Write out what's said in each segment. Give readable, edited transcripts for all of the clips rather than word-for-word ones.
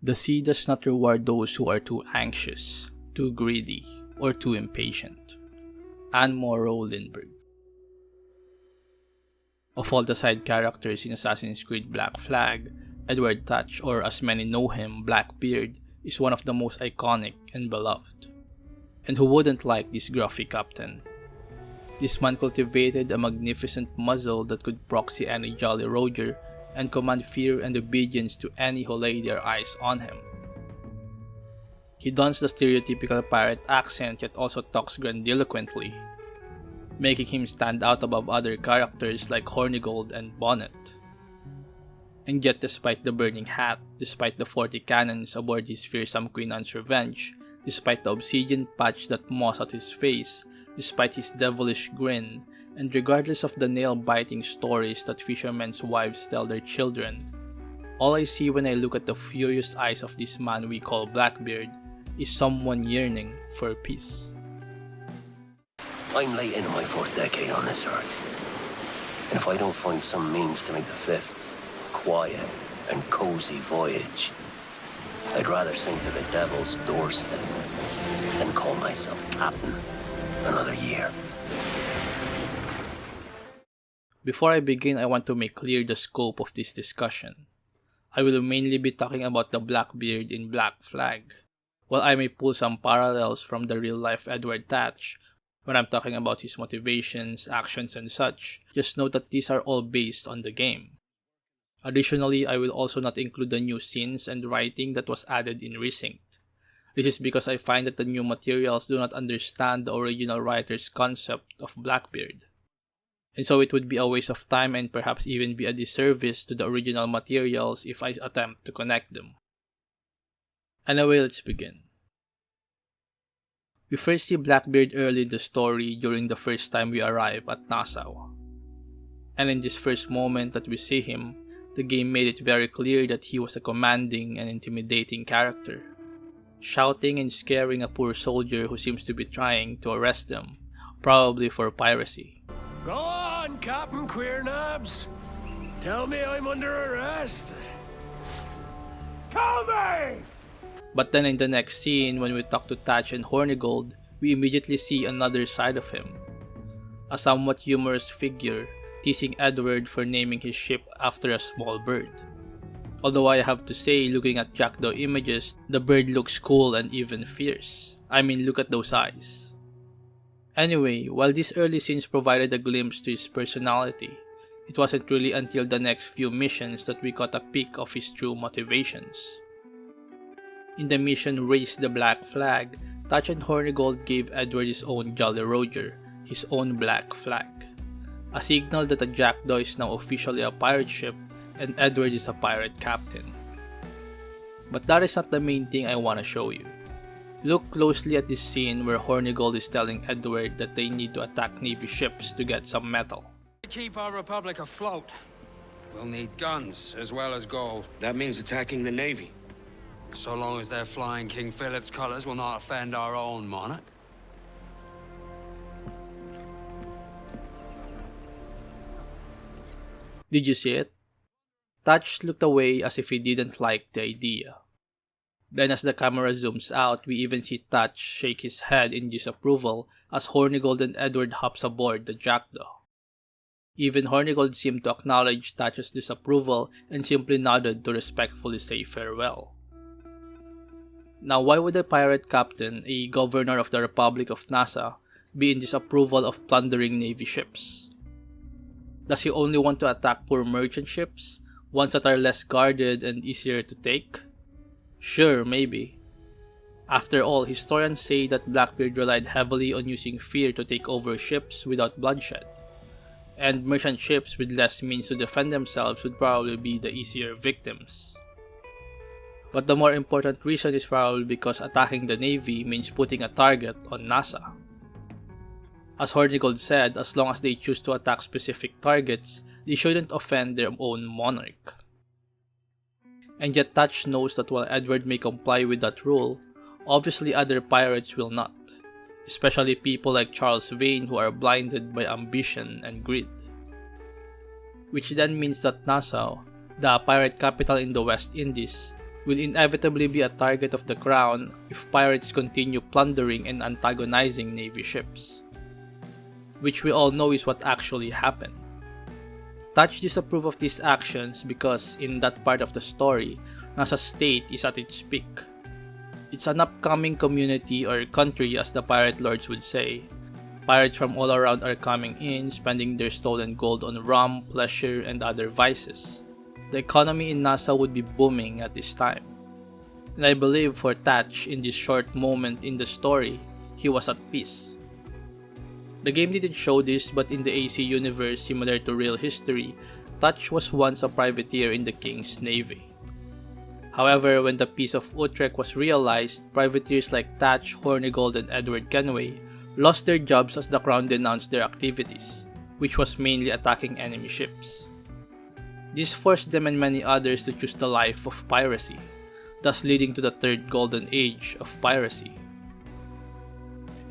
The sea does not reward those who are too anxious, too greedy, or too impatient. Anne Morrow Lindbergh. Of all the side characters in Assassin's Creed Black Flag, Edward Thatch, or as many know him, Blackbeard, is one of the most iconic and beloved. And who wouldn't like this gruffy captain? This man cultivated a magnificent muzzle that could proxy any Jolly Roger and command fear and obedience to any who lay their eyes on him. He dons the stereotypical pirate accent yet also talks grandiloquently, making him stand out above other characters like Hornigold and Bonnet. And yet despite the burning hat, despite the 40 cannons aboard his fearsome Queen Anne's Revenge, despite the obsidian patch that moss at his face, despite his devilish grin, and regardless of the nail-biting stories that fishermen's wives tell their children, all I see when I look at the furious eyes of this man we call Blackbeard is someone yearning for peace. I'm late into my fourth decade on this earth, and if I don't find some means to make the fifth a quiet and cozy voyage, I'd rather sink to the devil's doorstep than call myself captain another year. Before I begin, I want to make clear the scope of this discussion. I will mainly be talking about the Blackbeard in Black Flag, while I may pull some parallels from the real-life Edward Thatch when I'm talking about his motivations, actions, and such. Just note that these are all based on the game. Additionally, I will also not include the new scenes and writing that was added in Resynced. This is because I find that the new materials do not understand the original writer's concept of Blackbeard. And so it would be a waste of time and perhaps even be a disservice to the original materials if I attempt to connect them. Anyway, let's begin. We first see Blackbeard early in the story during the first time we arrive at Nassau. And in this first moment that we see him, the game made it very clear that he was a commanding and intimidating character, shouting and scaring a poor soldier who seems to be trying to arrest them, probably for piracy. Go on, Captain Queernabs. Tell me I'm under arrest. Tell me! But then in the next scene, when we talk to Thatch and Hornigold, we immediately see another side of him. A somewhat humorous figure, teasing Edward for naming his ship after a small bird. Although I have to say, looking at Jackdaw images, the bird looks cool and even fierce. I mean, look at those eyes. Anyway, while these early scenes provided a glimpse to his personality, it wasn't really until the next few missions that we got a peek of his true motivations. In the mission Raise the Black Flag, Thatch and Hornigold gave Edward his own Jolly Roger, his own black flag. A signal that the Jackdaw is now officially a pirate ship and Edward is a pirate captain. But that is not the main thing I want to show you. Look closely at this scene where Hornigold is telling Edward that they need to attack Navy ships to get some metal. To keep our Republic afloat, we'll need guns as well as gold. That means attacking the Navy. So long as they're flying King Philip's colors will not offend our own monarch. Did you see it? Thatch looked away as if he didn't like the idea. Then as the camera zooms out, we even see Thatch shake his head in disapproval as Hornigold and Edward hops aboard the Jackdaw. Even Hornigold seemed to acknowledge Thatch's disapproval and simply nodded to respectfully say farewell. Now, why would a pirate captain, a governor of the Republic of Nassau, be in disapproval of plundering Navy ships? Does he only want to attack poor merchant ships, ones that are less guarded and easier to take? Sure, maybe. After all, historians say that Blackbeard relied heavily on using fear to take over ships without bloodshed, and merchant ships with less means to defend themselves would probably be the easier victims. But the more important reason is probably because attacking the Navy means putting a target on Nassau. As Hornigold said, as long as they choose to attack specific targets, they shouldn't offend their own monarch. And yet Thatch knows that while Edward may comply with that rule, obviously other pirates will not, especially people like Charles Vane who are blinded by ambition and greed. Which then means that Nassau, the pirate capital in the West Indies, will inevitably be a target of the Crown if pirates continue plundering and antagonizing Navy ships. Which we all know is what actually happened. Thatch disapproved of these actions because in that part of the story, Nasa's state is at its peak. It's an upcoming community or country as the pirate lords would say. Pirates from all around are coming in, spending their stolen gold on rum, pleasure, and other vices. The economy in Nasa would be booming at this time. And I believe for Thatch, in this short moment in the story, he was at peace. The game didn't show this, but in the AC universe similar to real history, Thatch was once a privateer in the King's Navy. However, when the Peace of Utrecht was realized, privateers like Thatch, Hornigold, and Edward Kenway lost their jobs as the Crown denounced their activities, which was mainly attacking enemy ships. This forced them and many others to choose the life of piracy, thus leading to the third golden age of piracy.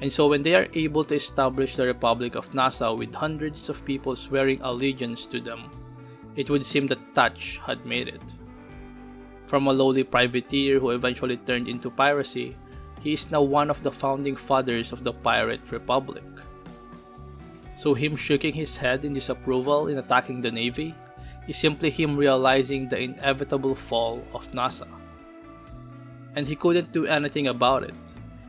And so when they are able to establish the Republic of Nassau with hundreds of people swearing allegiance to them, it would seem that Thatch had made it. From a lowly privateer who eventually turned into piracy, he is now one of the founding fathers of the Pirate Republic. So him shaking his head in disapproval in attacking the Navy is simply him realizing the inevitable fall of NASA. And he couldn't do anything about it.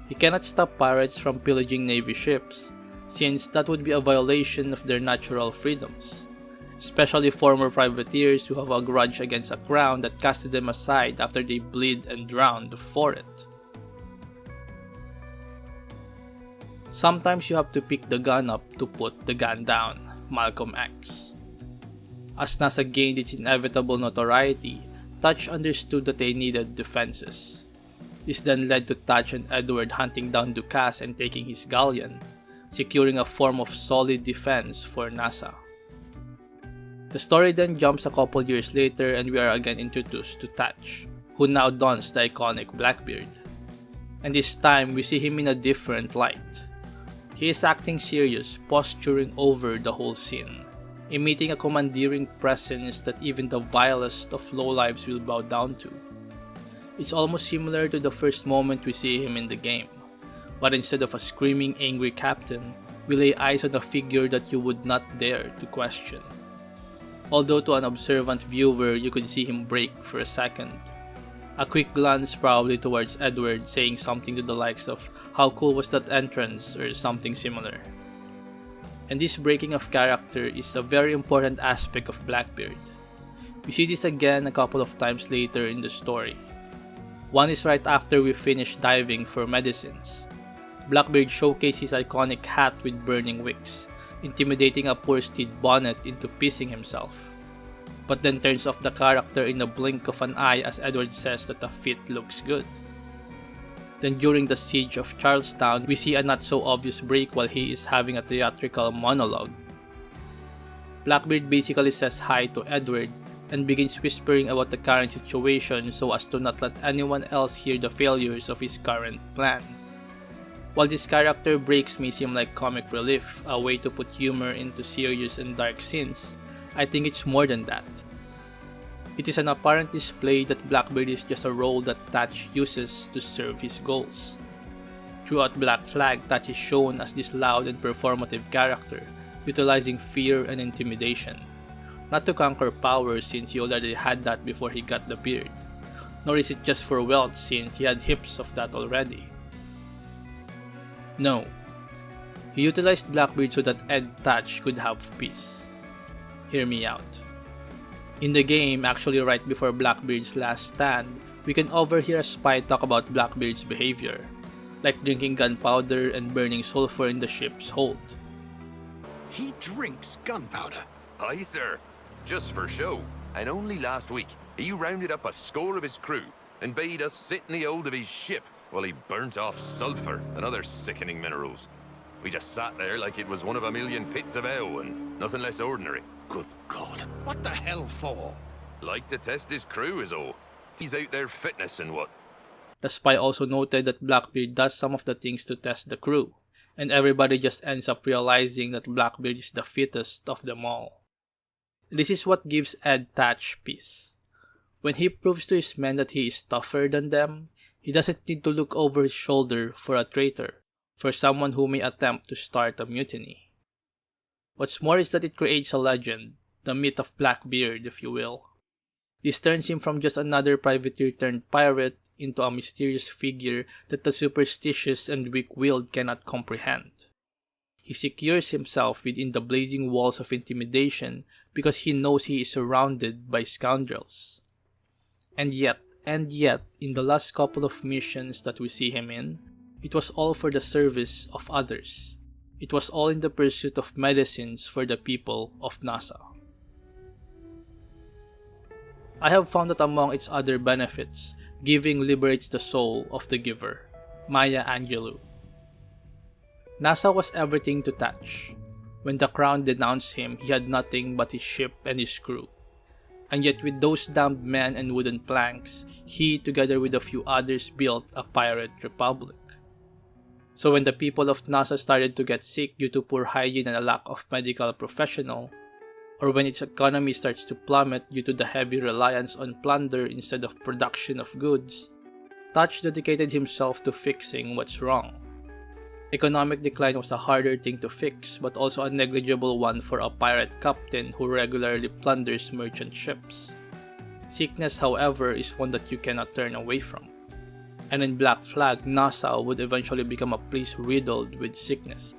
He cannot stop pirates from pillaging Navy ships, since that would be a violation of their natural freedoms, especially former privateers who have a grudge against a crown that casted them aside after they bled and drowned for it. Sometimes you have to pick the gun up to put the gun down, Malcolm X. As NASA gained its inevitable notoriety, Thatch understood that they needed defenses. This then led to Thatch and Edward hunting down Ducasse and taking his galleon, securing a form of solid defense for NASA. The story then jumps a couple years later and we are again introduced to Thatch, who now dons the iconic Blackbeard. And this time we see him in a different light. He is acting serious, posturing over the whole scene, emitting a commandeering presence that even the vilest of lowlifes will bow down to. It's almost similar to the first moment we see him in the game, but instead of a screaming angry captain, we lay eyes on a figure that you would not dare to question. Although to an observant viewer you could see him break for a second. A quick glance probably towards Edward saying something to the likes of "How cool was that entrance?" or something similar. And this breaking of character is a very important aspect of Blackbeard. We see this again a couple of times later in the story. One is right after we finish diving for medicines. Blackbeard showcases his iconic hat with burning wicks, intimidating a poor steed bonnet into pissing himself, but then turns off the character in a blink of an eye as Edward says that the fit looks good. Then during the siege of Charlestown, we see a not so obvious break while he is having a theatrical monologue. Blackbeard basically says hi to Edward and begins whispering about the current situation so as to not let anyone else hear the failures of his current plan. While this character breaks may seem like comic relief, a way to put humor into serious and dark scenes, I think it's more than that. It is an apparent display that Blackbeard is just a role that Thatch uses to serve his goals. Throughout Black Flag, Thatch is shown as this loud and performative character, utilizing fear and intimidation. Not to conquer power since he already had that before he got the beard, nor is it just for wealth since he had heaps of that already. No, he utilized Blackbeard so that Ed Thatch could have peace. Hear me out. In the game, actually right before Blackbeard's last stand, we can overhear a spy talk about Blackbeard's behavior, like drinking gunpowder and burning sulfur in the ship's hold. He drinks gunpowder? Aye, sir. Just for show. And only last week, he rounded up a score of his crew and bade us sit in the hold of his ship while he burnt off sulfur and other sickening minerals. We just sat there like it was one of a million pits of hell and nothing less ordinary. Good God. What the hell for? Like to test his crew is all. He's out there fitness and what. The spy also noted that Blackbeard does some of the things to test the crew, and everybody just ends up realizing that Blackbeard is the fittest of them all. This is what gives Ed Thatch peace. When he proves to his men that he is tougher than them, he doesn't need to look over his shoulder for a traitor, for someone who may attempt to start a mutiny. What's more is that it creates a legend, the myth of Blackbeard, if you will. This turns him from just another privateer turned pirate into a mysterious figure that the superstitious and weak-willed cannot comprehend. He secures himself within the blazing walls of intimidation because he knows he is surrounded by scoundrels. And yet, in the last couple of missions that we see him in, it was all for the service of others. It was all in the pursuit of medicines for the people of NASA. I have found that among its other benefits, giving liberates the soul of the giver, Maya Angelou. NASA was everything to Thatch. When the Crown denounced him, he had nothing but his ship and his crew. And yet with those damned men and wooden planks, he, together with a few others, built a pirate republic. So when the people of NASA started to get sick due to poor hygiene and a lack of medical professional, or when its economy starts to plummet due to the heavy reliance on plunder instead of production of goods, Thatch dedicated himself to fixing what's wrong. Economic decline was a harder thing to fix, but also a negligible one for a pirate captain who regularly plunders merchant ships. Sickness, however, is one that you cannot turn away from. And in Black Flag, Nassau would eventually become a place riddled with sickness.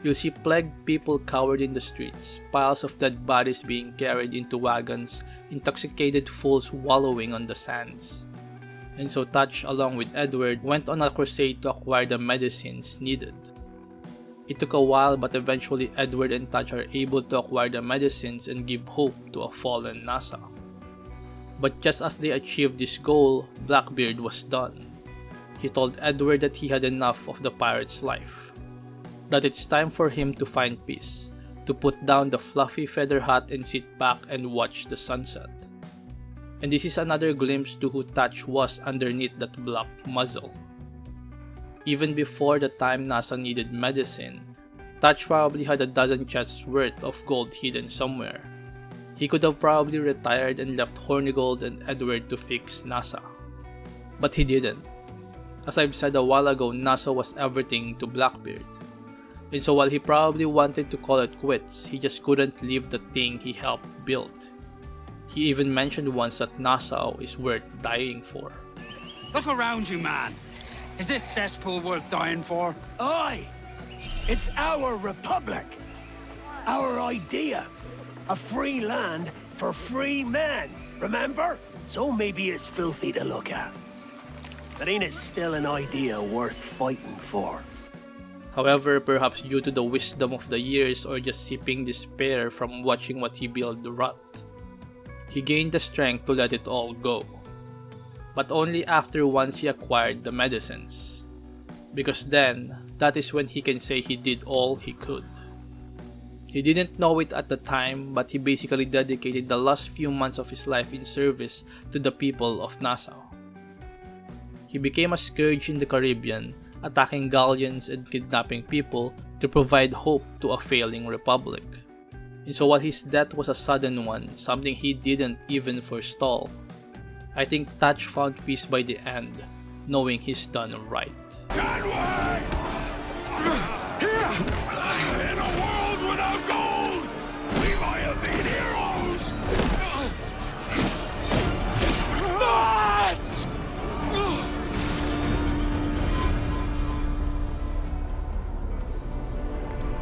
You'll see plagued people cowered in the streets, piles of dead bodies being carried into wagons, intoxicated fools wallowing on the sands. And so Thatch, along with Edward, went on a crusade to acquire the medicines needed. It took a while, but eventually Edward and Thatch are able to acquire the medicines and give hope to a fallen NASA. But just as they achieved this goal, Blackbeard was done. He told Edward that he had enough of the pirate's life, that it's time for him to find peace, to put down the fluffy feather hat and sit back and watch the sunset. And this is another glimpse to who Thatch was underneath that black muzzle. Even before the time NASA needed medicine, Thatch probably had a dozen chests worth of gold hidden somewhere. He could have probably retired and left Hornigold and Edward to fix NASA. But he didn't. As I've said a while ago, NASA was everything to Blackbeard. And so while he probably wanted to call it quits, he just couldn't leave the thing he helped build. He even mentioned once that Nassau is worth dying for. Look around you, man. Is this cesspool worth dying for? Aye! It's our republic. Our idea. A free land for free men, remember? So maybe it's filthy to look at. But ain't it still an idea worth fighting for? However, perhaps due to the wisdom of the years or just sipping despair from watching what he built rot, he gained the strength to let it all go. But only after once he acquired the medicines. Because then, that is when he can say he did all he could. He didn't know it at the time, but he basically dedicated the last few months of his life in service to the people of Nassau. He became a scourge in the Caribbean, attacking galleons and kidnapping people to provide hope to a failing republic. And so while his death was a sudden one, something he didn't even forestall, I think Thatch found peace by the end, knowing he's done right. Here!